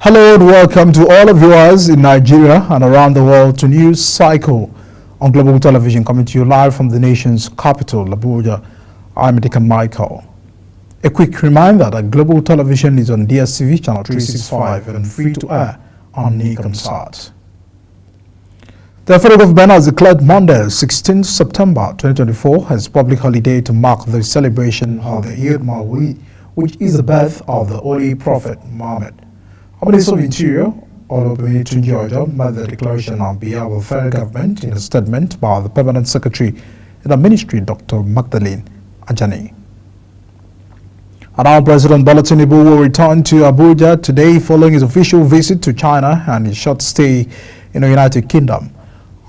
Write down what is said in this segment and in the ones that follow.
Hello and welcome to all of viewers in Nigeria and around the world to News Cycle on Global Television, coming to you live from the nation's capital, Abuja. I'm Deacon Michael. A quick reminder that Global Television is on DSTV channel 365 and free to air on Nicomsat. The federal government has declared Monday, 16 September 2024 as public holiday to mark the celebration of the Eid Mawlid, which is the birth of the Holy Prophet Muhammad. Our Minister of Interior, Olubunmi Tunji made the declaration on behalf of the federal government in a statement by the Permanent Secretary in the Ministry, Dr. Magdalene Ajani. And our President Bola Tinubu will return to Abuja today following his official visit to China and his short stay in the United Kingdom.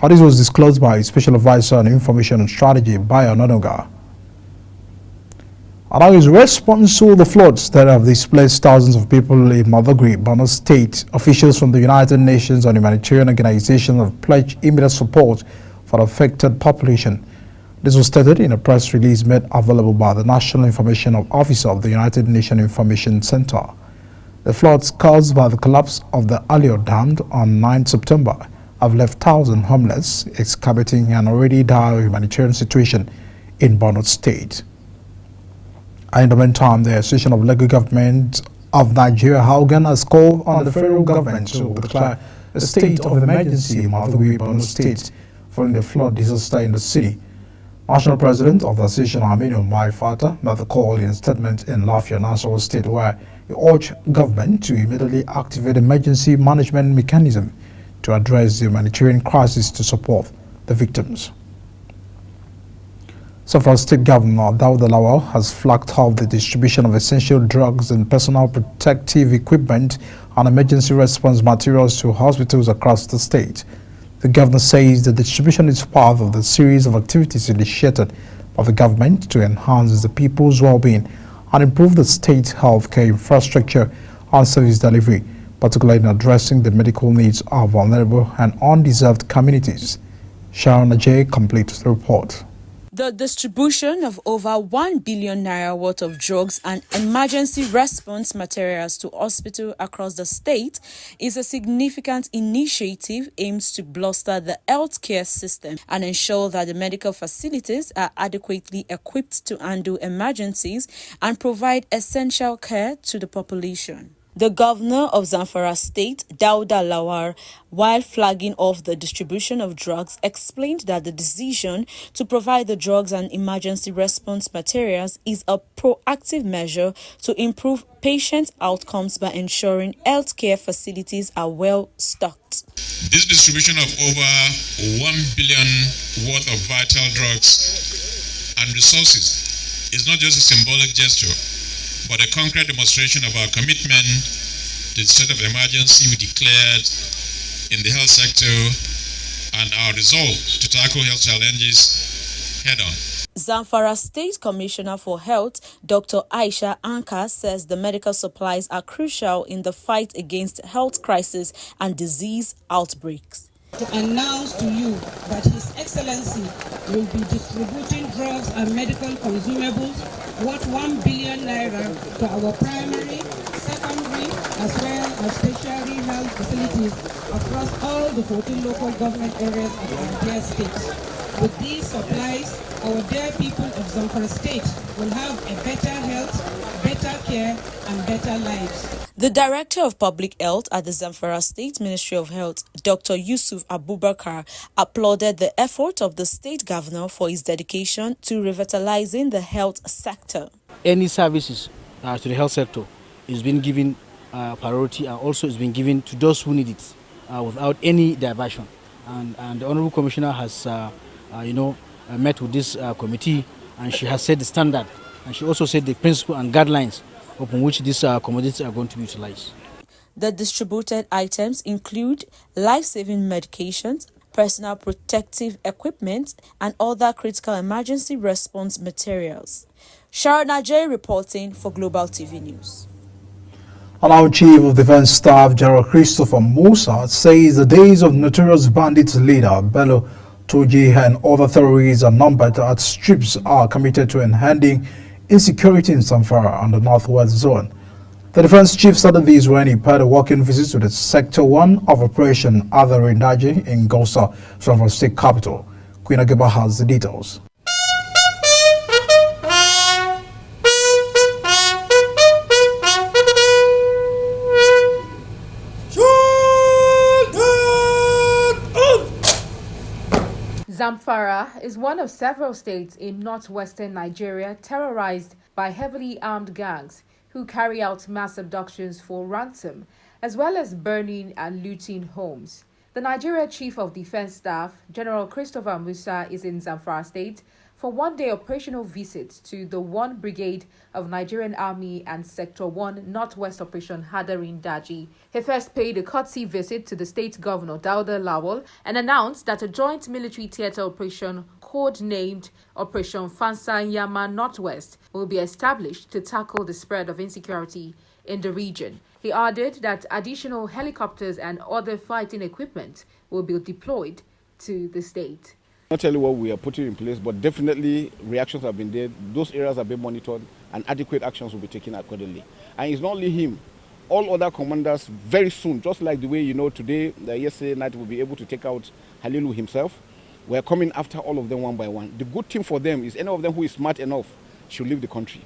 All this was disclosed by Special Advisor on Information and Strategy, Bayo Onanuga. And now his response to the floods that have displaced thousands of people in Madagri, Borno State. Officials from the United Nations and humanitarian organizations have pledged immediate support for the affected population. This was stated in a press release made available by the National Information Officer of the United Nations Information Center. The floods caused by the collapse of the Alio Dam on 9 September have left thousands homeless, excavating an already dire humanitarian situation in Borno State. In the meantime, the Association of Local Governments of Nigeria, Haugen, has called on the federal government to declare a state of emergency in Madagri, Borno State, following the flood disaster in the city. National President of the Association, Aminu Mai-Fata, made the call in a statement in Lafia, Nasarawa State, where he urged government to immediately activate emergency management mechanism to address the humanitarian crisis to support the victims. Zamfara State Governor Dauda Lawal has flagged off the distribution of essential drugs and personal protective equipment and emergency response materials to hospitals across the state. The governor says the distribution is part of the series of activities initiated by the government to enhance the people's well-being and improve the state's healthcare infrastructure and service delivery, particularly in addressing the medical needs of vulnerable and undeserved communities. Sharon Ajay completes the report. The distribution of over 1 billion naira worth of drugs and emergency response materials to hospitals across the state is a significant initiative aimed to bolster the healthcare system and ensure that the medical facilities are adequately equipped to handle emergencies and provide essential care to the population. The governor of Zamfara State, Dauda Lawal, while flagging off the distribution of drugs, explained that the decision to provide the drugs and emergency response materials is a proactive measure to improve patient outcomes by ensuring healthcare facilities are well stocked. This distribution of over 1 billion worth of vital drugs and resources is not just a symbolic gesture, but a concrete demonstration of our commitment to the state of emergency we declared in the health sector and our resolve to tackle health challenges head-on. Zamfara State Commissioner for Health, Dr. Aisha Anka, says the medical supplies are crucial in the fight against health crisis and disease outbreaks. To announce to you that His Excellency will be distributing drugs and medical consumables worth 1 billion naira to our primary, secondary, as well as tertiary health facilities across all the 14 local government areas of our dear state. With these supplies, our dear people of Zamfara State will have a better health, better care, and better lives. The Director of Public Health at the Zamfara State Ministry of Health, Dr. Yusuf Abubakar, applauded the effort of the state governor for his dedication to revitalizing the health sector. Any services to the health sector is being given priority, and also is being given to those who need it without any diversion. And the Honorable Commissioner has, met with this committee, and she has set the standard, and she also set the principle and guidelines upon which these commodities are going to be utilized. The distributed items include life-saving medications, personal protective equipment, and other critical emergency response materials. Sharon Ajay reporting for Global TV News. Our Chief of Defense Staff, General Christopher Musa, says the days of notorious bandits leader Bello Turji and other terrorists are numbered as troops are committed to ending insecurity in Zamfara and the Northwest Zone. The defense chief started this when he paid a walking visit to the Sector 1 of Operation Adarindaji in Gausa, Zamfara State Capital. Queen Ageba has the details. Zamfara is one of several states in northwestern Nigeria terrorized by heavily armed gangs who carry out mass abductions for ransom, as well as burning and looting homes. The Nigeria Chief of Defense Staff, General Christopher Musa, is in Zamfara State for one-day operational visit to the 1 Brigade of Nigerian Army and Sector 1 Northwest Operation Hadarin Daji. He first paid a courtesy visit to the state governor, Dauda Lawal, and announced that a joint military theatre operation codenamed Operation Fansanyama Northwest will be established to tackle the spread of insecurity in the region. He added that additional helicopters and other fighting equipment will be deployed to the state. Not tell you what we are putting in place, but definitely reactions have been there. Those areas have been monitored and adequate actions will be taken accordingly. And it's not only him. All other commanders very soon, just like the way today, yesterday night, will be able to take out Halilu himself. We're coming after all of them one by one. The good thing for them is any of them who is smart enough should leave the country.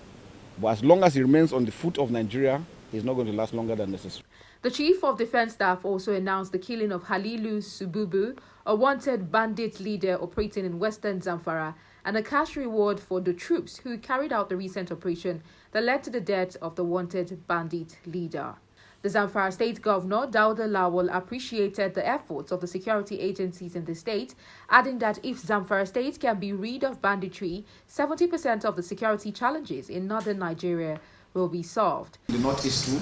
But as long as he remains on the foot of Nigeria, he's not going to last longer than necessary. The Chief of Defense Staff also announced the killing of Halilu Sububu, a wanted bandit leader operating in western Zamfara, and a cash reward for the troops who carried out the recent operation that led to the death of the wanted bandit leader. The Zamfara State Governor, Dauda Lawal, appreciated the efforts of the security agencies in the state, adding that if Zamfara State can be rid of banditry, 70% of the security challenges in northern Nigeria will be solved. In the northeast too,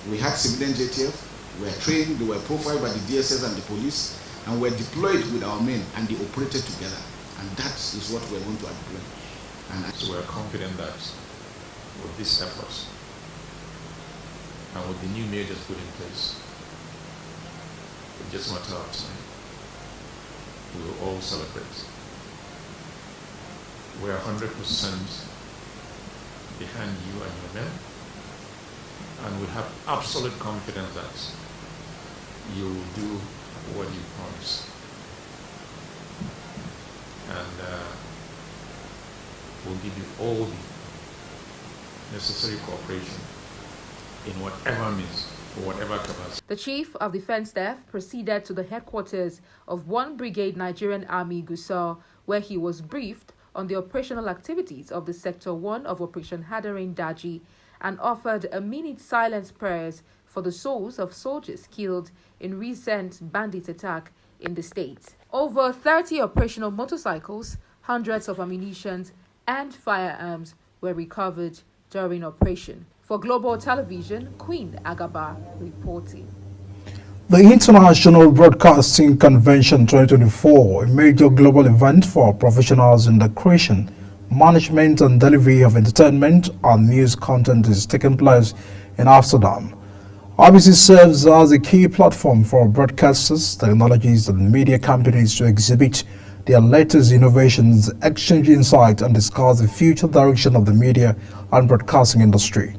we had civilian JTF, we were trained, they were profiled by the DSS and the police, and were deployed with our men, and they operated together. And that is what we're going to employ. And so we're confident that with these efforts, and with the new measures put in place, it's just a matter of time, we will all celebrate. We're 100% behind you and your men, and we have absolute confidence that you will do what you promised. And we'll give you all the necessary cooperation in whatever means, for whatever capacity. The Chief of Defense Staff proceeded to the headquarters of 1 Brigade Nigerian Army Gusau, where he was briefed on the operational activities of the Sector 1 of Operation Hadarin Daji and offered a minute silence prayers for the souls of soldiers killed in recent bandit attack in the state. Over 30 operational motorcycles, hundreds of ammunition and firearms were recovered during operation. For Global Television, Queen Agaba reporting. The International Broadcasting Convention 2024, a major global event for professionals in the creation, management and delivery of entertainment and news content, is taking place in Amsterdam. RBC serves as a key platform for broadcasters, technologies and media companies to exhibit their latest innovations, exchange insight and discuss the future direction of the media and broadcasting industry.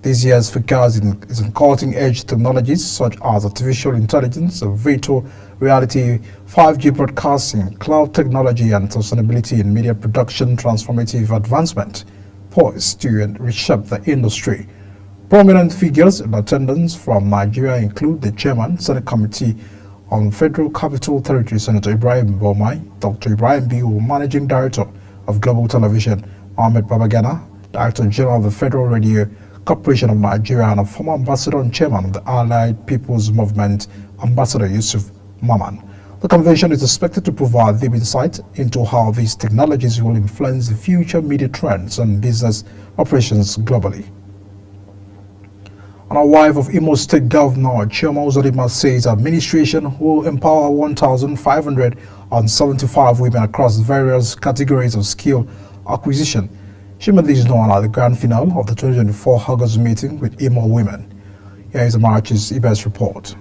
This year's focus is on cutting-edge technologies such as artificial intelligence, virtual reality, 5G broadcasting, cloud technology, and sustainability in media production transformative advancement, poised to reshape the industry. Prominent figures in attendance from Nigeria include the Chairman, Senate Committee on Federal Capital Territory, Senator Ibrahim Bomai, Dr. Ibrahim Biu, Managing Director of Global Television, Ahmed Babagana, Director General of the Federal Radio Corporation of Nigeria, and a former ambassador and chairman of the Allied People's Movement, Ambassador Yusuf Maman. The convention is expected to provide deep insight into how these technologies will influence the future media trends and business operations globally. And a wife of Imo State Governor Chioma Uzodimma says administration will empower 1,575 women across various categories of skill acquisition. She made this known at the grand finale of the 2024 August meeting with Imo women. Here is Amarachi's EBS report.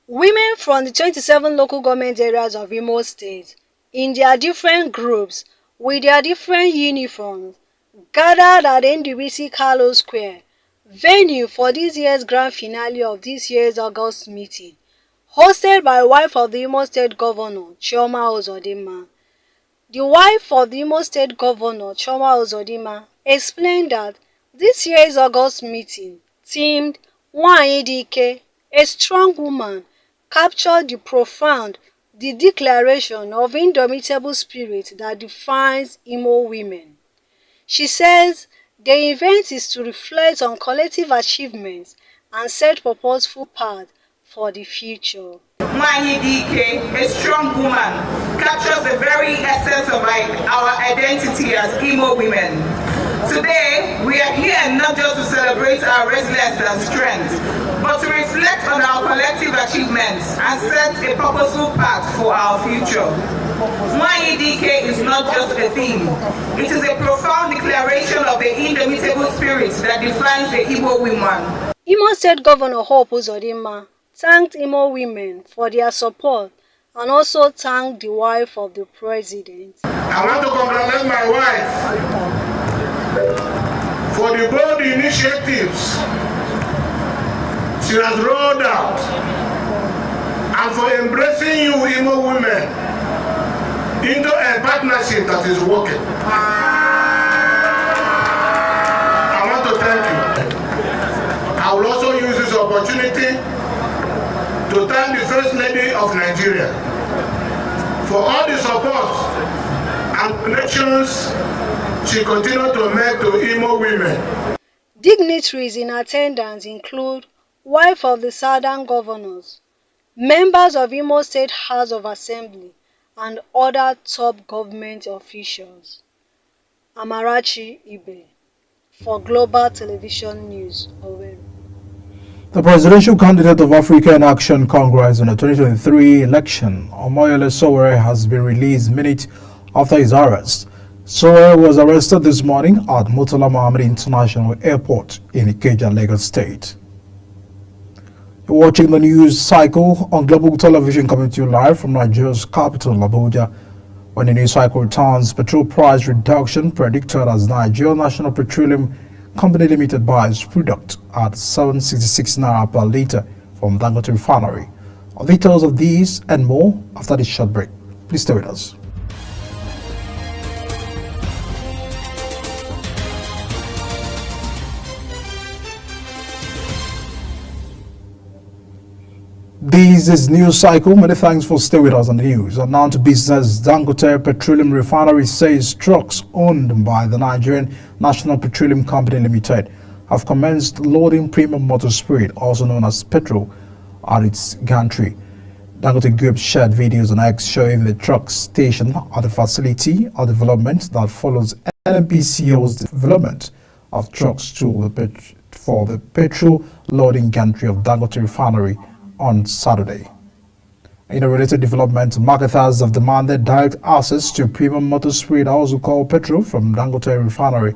Women from the 27 local government areas of Imo State, in their different groups, with their different uniforms, gathered at NDBC Carlo Square, venue for this year's grand finale of this year's August meeting, hosted by wife of the Imo State Governor, Chioma Uzodinma. The wife of the Imo State Governor, Chioma Uzodinma, explained that this year's August meeting, themed Nwanyi Dike, a strong woman, captured the declaration of indomitable spirit that defines Imo women. She says the event is to reflect on collective achievements and set purposeful path for the future. Nwanyi Dike, a strong woman, captures the very essence of our identity as Imo women. Today, we are here not just to celebrate our resilience and strength, but to reflect on our collective achievements and set a purposeful path for our future. Nwanyi Dike is not just a theme. It is a profound declaration of the indomitable spirit that defines the Imo woman. Imo State Governor Hope Uzodinma thanked Imo women for their support and also thanked the wife of the president. I want to congratulate my wife for the bold initiatives she has rolled out and for embracing you Imo women into a partnership that is working. I want to thank you. I will also use this opportunity to thank the First Lady of Nigeria for all the support and connections she continued to make to Imo women. Dignitaries in attendance include wife of the Southern governors, members of Imo State House of Assembly, and other top government officials. Amarachi Ibe for Global Television News, Owerri. The presidential candidate of African Action Congress in the 2023 election, Omoyele Sowore, has been released minutes after his arrest. Sowore was arrested this morning at Murtala Mohammed International Airport in Ikeja, Lagos State. You're watching the news cycle on Global Television, coming to you live from Nigeria's capital, Abuja. When the news cycle returns, petrol price reduction predicted as Nigeria National Petroleum Company Limited buys product at 766 naira per litre from Dangote Refinery. Details of these and more after this short break. Please stay with us. This is News Cycle. Many thanks for staying with us on the news. And now to business. Dangote Petroleum Refinery says trucks owned by the Nigerian National Petroleum Company Limited have commenced loading premium motor spirit, also known as petrol, at its gantry. Dangote Group shared videos on X showing the truck station at the facility, a development that follows NNPCL's development of trucks for the petrol loading gantry of Dangote Refinery on Saturday. In a related development, marketers have demanded direct access to premium motor spirit, also called petrol, from Dangote Refinery,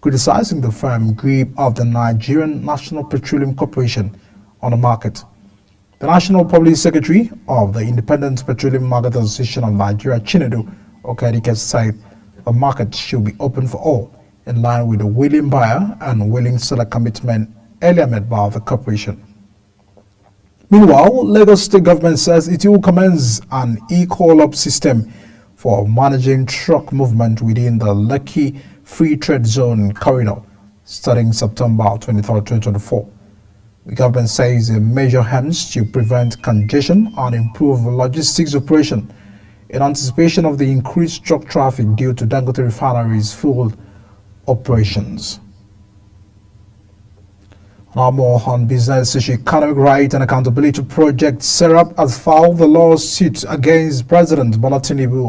criticizing the firm grip of the Nigerian National Petroleum Corporation on the market. The National Public Secretary of the Independent Petroleum Marketers Association of Nigeria, Chinedu Okedike, said the market should be open for all, in line with the willing buyer and willing seller commitment earlier made by the corporation. Meanwhile, Lagos State government says it will commence an e-call-up system for managing truck movement within the Lekki Free Trade Zone corridor starting September 23, 2024. The government says the measure aims to prevent congestion and improve logistics operation in anticipation of the increased truck traffic due to Dangote Refinery's full operations. Now more on business issue. Economic Right and Accountability Project SERAP has filed the lawsuit against President Bola Tinubu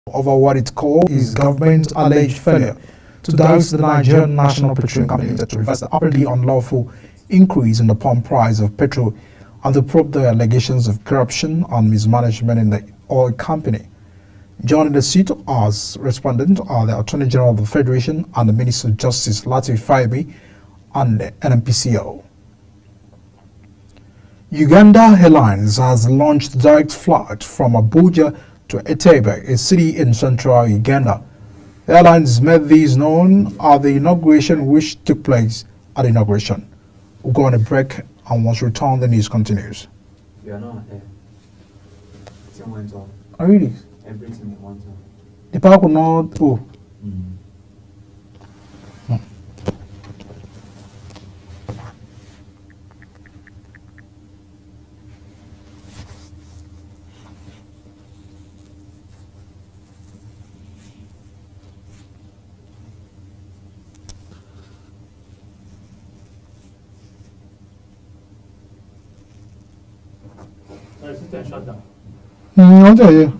over what it calls his government's alleged failure to direct the Nigerian National Petroleum Company Limited to reverse the apparently unlawful increase in the pump price of petrol and to probe the allegations of corruption and mismanagement in the oil company. Joining the suit as respondent are the Attorney General of the Federation and the Minister of Justice, Lateef Fagbemi, and the NNPCL. Uganda Airlines has launched direct flight from Abuja to Entebbe, a city in central Uganda, The airlines made these known at the inauguration, which took place at the inauguration. We'll go on a break, and once returned, the news continues. We are not there. Everything went off. Oh, really? Everything went off. The power could not. Oh. Shut down. I'll tell you.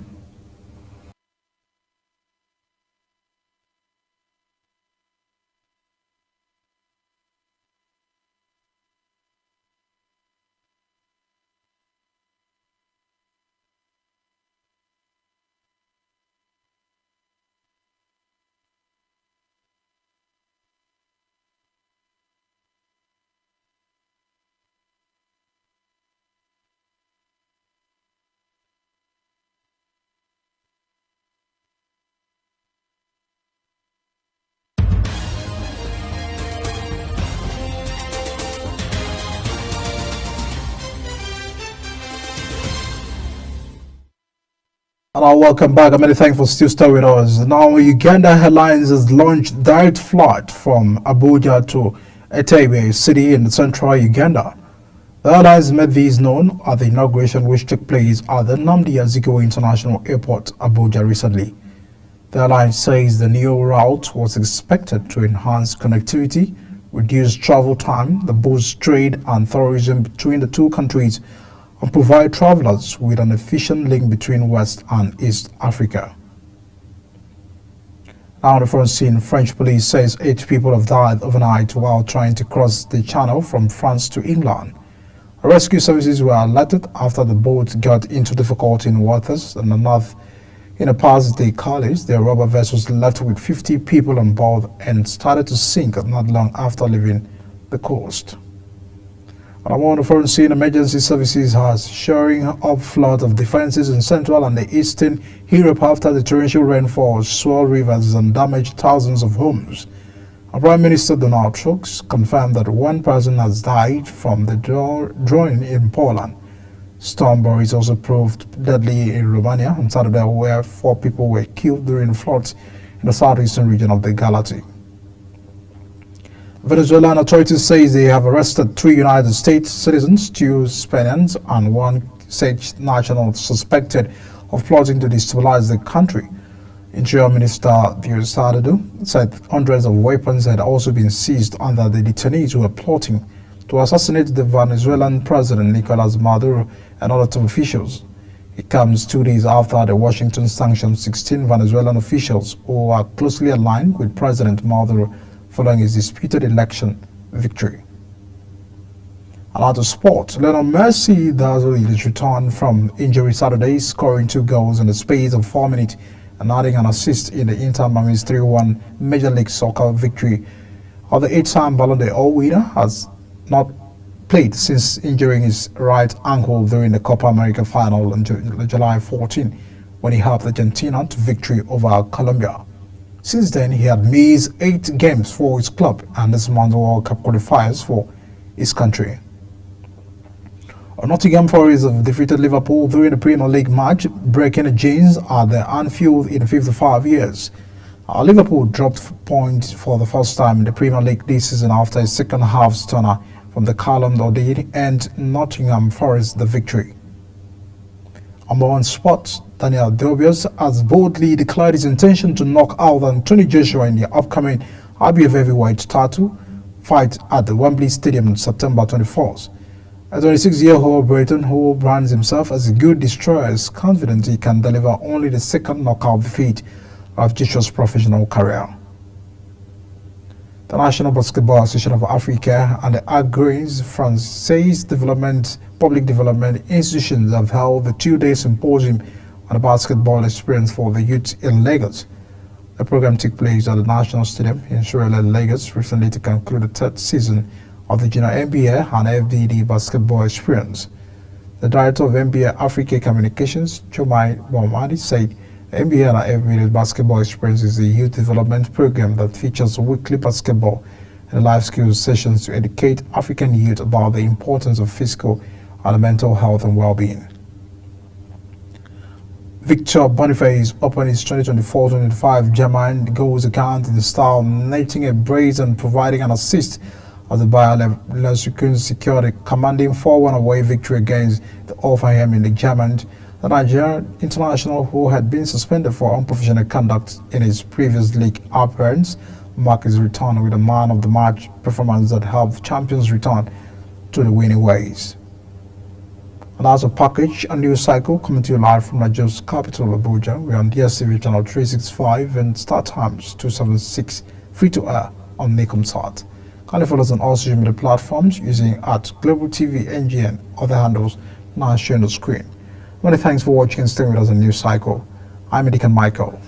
And welcome back. Many thanks for still staying with us. Now, Uganda Airlines has launched direct flight from Abuja to Entebbe city in central Uganda. The airlines made these known at the inauguration, which took place at the Nnamdi Azikiwe International Airport, Abuja, recently. The airline says the new route was expected to enhance connectivity, reduce travel time, boost trade and tourism between the two countries, and provide travelers with an efficient link between West and East Africa. Now on the front scene, French police says 8 people have died overnight while trying to cross the channel from France to England. Rescue services were alerted after the boat got into difficulty in waters in the north. In a Paz-Day College, the rubber vessels left with 50 people on board and started to sink not long after leaving the coast. And on the front scene, emergency services has shoring up flood of defenses in Central and the Eastern Europe after the torrential rainfall swelled rivers and damaged thousands of homes. Prime Minister Donald Tusk confirmed that 1 person has died from the drowning in Poland. Storm Boris also proved deadly in Romania on Saturday, where 4 people were killed during floods in the southeastern region of the Galati. Venezuelan authorities say they have arrested 3 United States citizens, 2 Spaniards, and 1 Czech national suspected of plotting to destabilize the country. Interior Minister Diosdado said hundreds of weapons had also been seized under the detainees who were plotting to assassinate the Venezuelan President Nicolas Maduro and other top officials. It comes 2 days after the Washington sanctioned 16 Venezuelan officials who are closely aligned with President Maduro following his disputed election victory. And out of sport, Lionel Messi does return from injury Saturday, scoring 2 goals in the space of 4 minutes and adding an assist in the Inter Miami's 3-1 Major League Soccer victory. The 8-time Ballon d'Or winner has not played since injuring his right ankle during the Copa America final on July 14, when he helped Argentina to victory over Colombia. Since then, he had missed 8 games for his club and this month's World Cup qualifiers for his country. Nottingham Forest have defeated Liverpool during the Premier League match, breaking the chains at the Anfield in 55 years. Liverpool dropped points for the first time in the Premier League this season after a second-half stunner from the Callum Dodin and Nottingham Forest the victory. On sports, Daniel Dubois has boldly declared his intention to knock out Anthony Joshua in the upcoming IBF heavyweight title fight at the Wembley Stadium on September 24th. A 26-year-old Briton who brands himself as a good destroyer is confident he can deliver only the second knockout defeat of Joshua's professional career. The National Basketball Association of Africa and the Agris Français Public Development Institutions have held the 2-day symposium on the basketball experience for the youth in Lagos. The program took place at the National Stadium in Surulere, Lagos, recently to conclude the 3rd season of the Junior NBA and FDD basketball experience. The director of NBA Africa Communications, Chomai Mohammadi, said NBA and Everyday Basketball Experience is a youth development program that features weekly basketball and life skills sessions to educate African youth about the importance of physical and mental health and well-being. Victor Boniface opened his 2024-25 German goals account in style, netting a brace and providing an assist as the Bayer Leverkusen secured a commanding 4-1 away victory against the Hoffenheim in the German. The Nigerian international, who had been suspended for unprofessional conduct in his previous league appearance, marked his return with a man-of-the-match performance that helped champions return to the winning ways. And as a package, a news cycle coming to you live from Nigeria's capital, Abuja. We're on DSTV channel 365 and Start Times 276, free to air on Nikomsat. Kindly follow us on all social media platforms using @GlobalTV NGN, other handles now shown on the screen. Many thanks for watching and staying with us on News Cycle. I'm Edikan Michael.